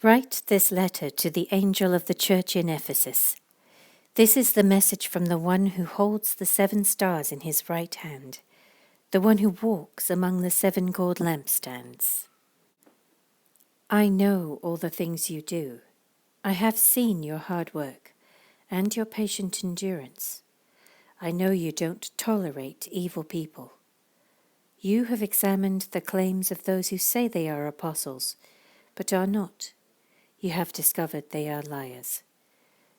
Write this letter to the angel of the church in Ephesus. This is the message from the one who holds the 7 stars in his right hand, the one who walks among the 7 gold lampstands. I know all the things you do. I have seen your hard work and your patient endurance. I know you don't tolerate evil people. You have examined the claims of those who say they are apostles, but are not. You have discovered they are liars.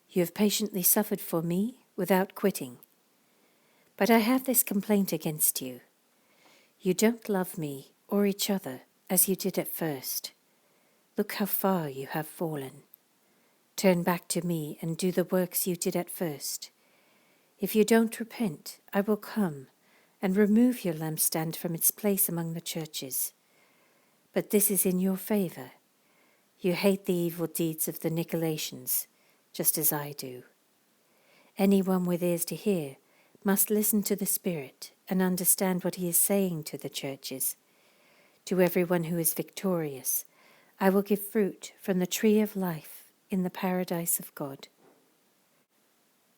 You have patiently suffered for me without quitting. But I have this complaint against you. You don't love me or each other as you did at first. Look how far you have fallen. Turn back to me and do the works you did at first. If you don't repent, I will come and remove your lampstand from its place among the churches. But this is in your favor. You hate the evil deeds of the Nicolaitans, just as I do. Anyone with ears to hear must listen to the Spirit and understand what he is saying to the churches. To everyone who is victorious, I will give fruit from the tree of life in the paradise of God.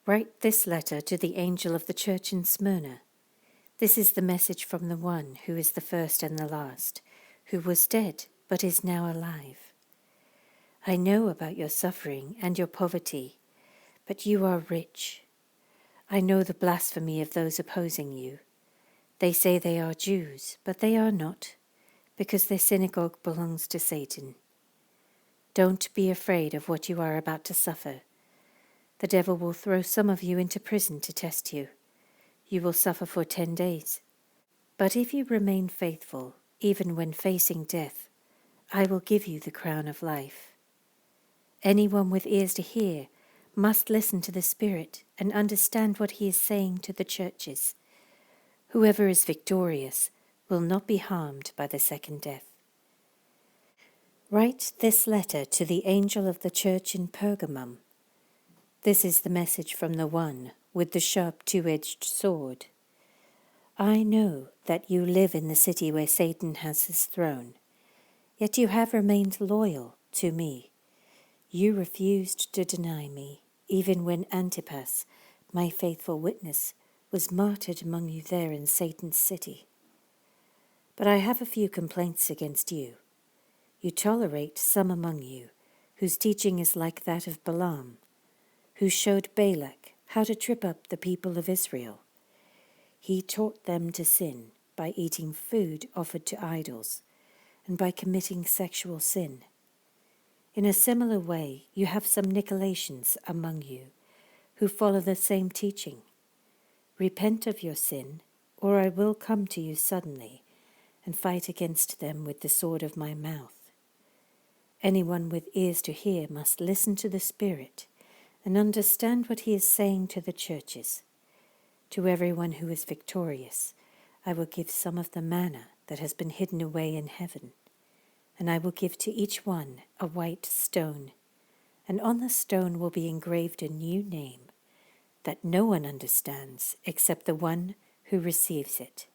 Write this letter to the angel of the church in Smyrna. This is the message from the one who is the first and the last, who was dead but is now alive. I know about your suffering and your poverty, but you are rich. I know the blasphemy of those opposing you. They say they are Jews, but they are not, because their synagogue belongs to Satan. Don't be afraid of what you are about to suffer. The devil will throw some of you into prison to test you. You will suffer for 10 days. But if you remain faithful, even when facing death, I will give you the crown of life. Anyone with ears to hear must listen to the Spirit and understand what he is saying to the churches. Whoever is victorious will not be harmed by the second death. Write this letter to the angel of the church in Pergamum. This is the message from the one with the sharp 2-edged sword. I know that you live in the city where Satan has his throne, yet you have remained loyal to me. You refused to deny me, even when Antipas, my faithful witness, was martyred among you there in Satan's city. But I have a few complaints against you. You tolerate some among you, whose teaching is like that of Balaam, who showed Balak how to trip up the people of Israel. He taught them to sin by eating food offered to idols and by committing sexual sin. In a similar way, you have some Nicolaitans among you who follow the same teaching. Repent of your sin, or I will come to you suddenly and fight against them with the sword of my mouth. Anyone with ears to hear must listen to the Spirit and understand what he is saying to the churches. To everyone who is victorious, I will give some of the manna that has been hidden away in heaven, and I will give to each one a white stone, and on the stone will be engraved a new name that no one understands except the one who receives it.